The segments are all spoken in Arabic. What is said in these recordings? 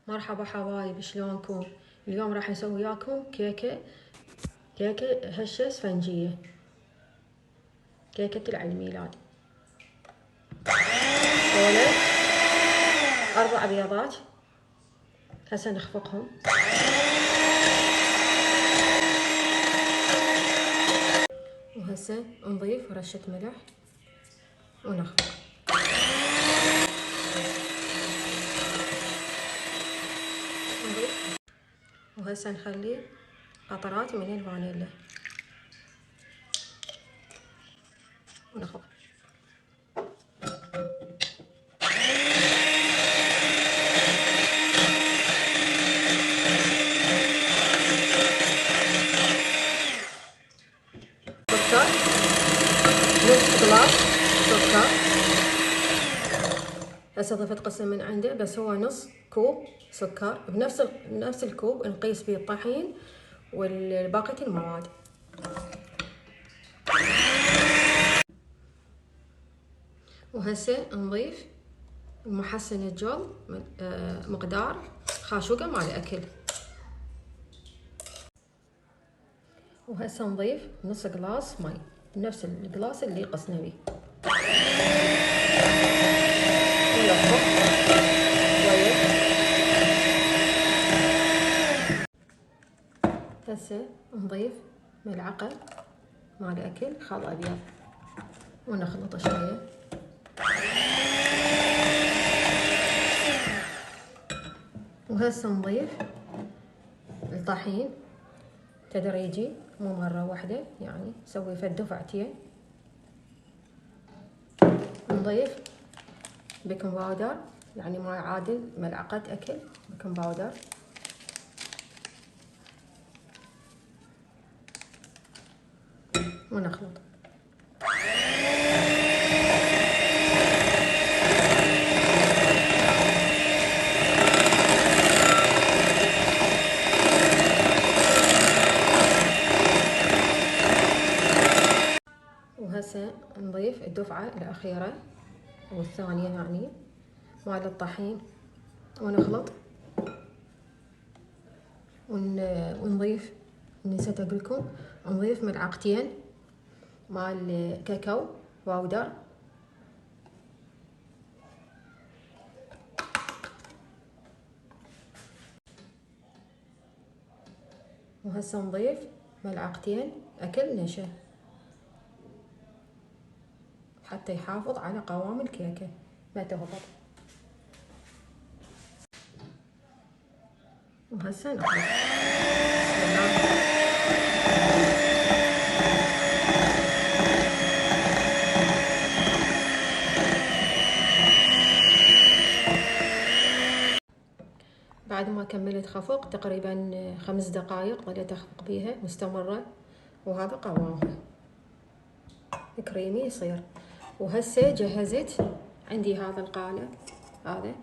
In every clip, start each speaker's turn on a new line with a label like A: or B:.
A: مرحبا حبايب، شلونكم؟ اليوم راح نسوي وياكم كيكة هشة اسفنجية، كيكة العيد ميلاد. هذول 4 بيضات، هسه نخفقهم. وهسه نضيف رشة ملح ونخفق. نضيف وهسه نخلي قطرات من الفانيلا ونخفق. سكر، نص جلاس سكر. هسه ضفت قسم من عنده، بس هو نص كوب سكر. بنفس الكوب نقيس بيه الطحين والباقية المواد. وهسه نضيف محسن الجل مقدار خاشوقة مال الأكل. وهسه نضيف نص جلاس ماي، نفس الجلاس اللي قسنا بيه. ونلخبط شوية. هسه نضيف ملعقة مال أكل خل أبيض ونخلطه شوية. وهسه نضيف الطحين تدريجي، مو مرة واحدة، يعني نسوي فد دفعتين. نضيف بيكنج باودر، يعني ما يعادل ملعقة أكل بيكنج باودر. ونخلط. وهسه نضيف الدفعة الأخيرة والثانية يعني مال الطحين ونخلط. ونضيف، نسيت أقولكم، نضيف ملعقتين مال كاكاو باودر. وهسه نضيف ملعقتين أكل نشا حتى يحافظ على قوام الكيكة ما تهبط. وهسه نخلط. بعد ما كملت خفق تقريبا 5 دقائق ظليت اخفق بيها مستمرة، وهذا قوامها كريمي يصير. وهسه جهزت عندي هذا القالب هذا،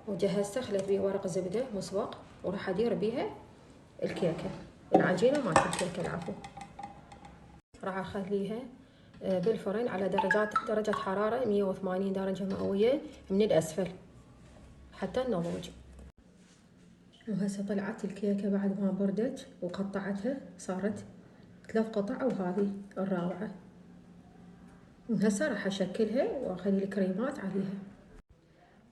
A: وجهزته خليت بيه ورق زبدة مسبق، وراح ادير بيها الكيكة، العجينة مالت الكيكة العفو. راح اخليها بالفرن على درجة حرارة 180 درجة مئوية من الاسفل حتى النضوج. وهسه طلعت الكيكة بعد ما بردت وقطعتها، صارت 3 قطع وهذه الرابعة. وهسه راح اشكلها واخلي الكريمات عليها.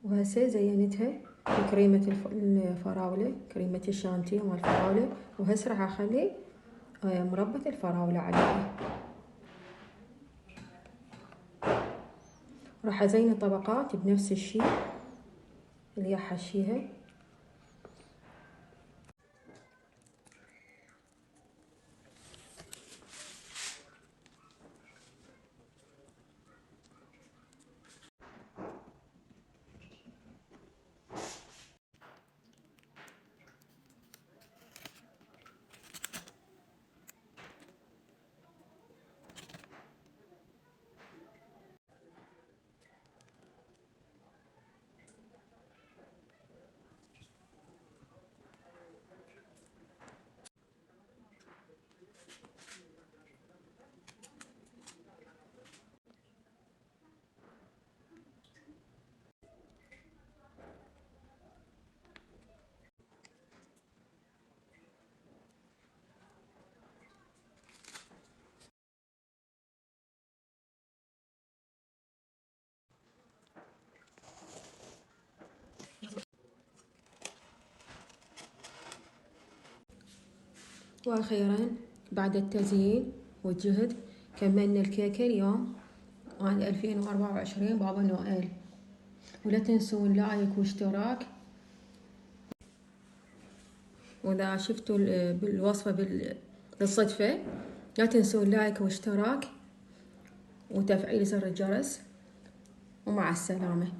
A: وهسه زينتها بكريمة الفراولة، كريمة الشانتيه مال الفراولة. وهسه راح اخلي مربى الفراولة عليها. راح ازين الطبقات بنفس الشي اللي احشيها. واخيرا بعد التزيين والجهد كملنا الكيكة اليوم عام 2024 بابا نويل. ولا تنسون لايك واشتراك، واذا شفتوا بالوصفة بالصدفة لا تنسون لايك واشتراك وتفعيل زر الجرس. ومع السلامة.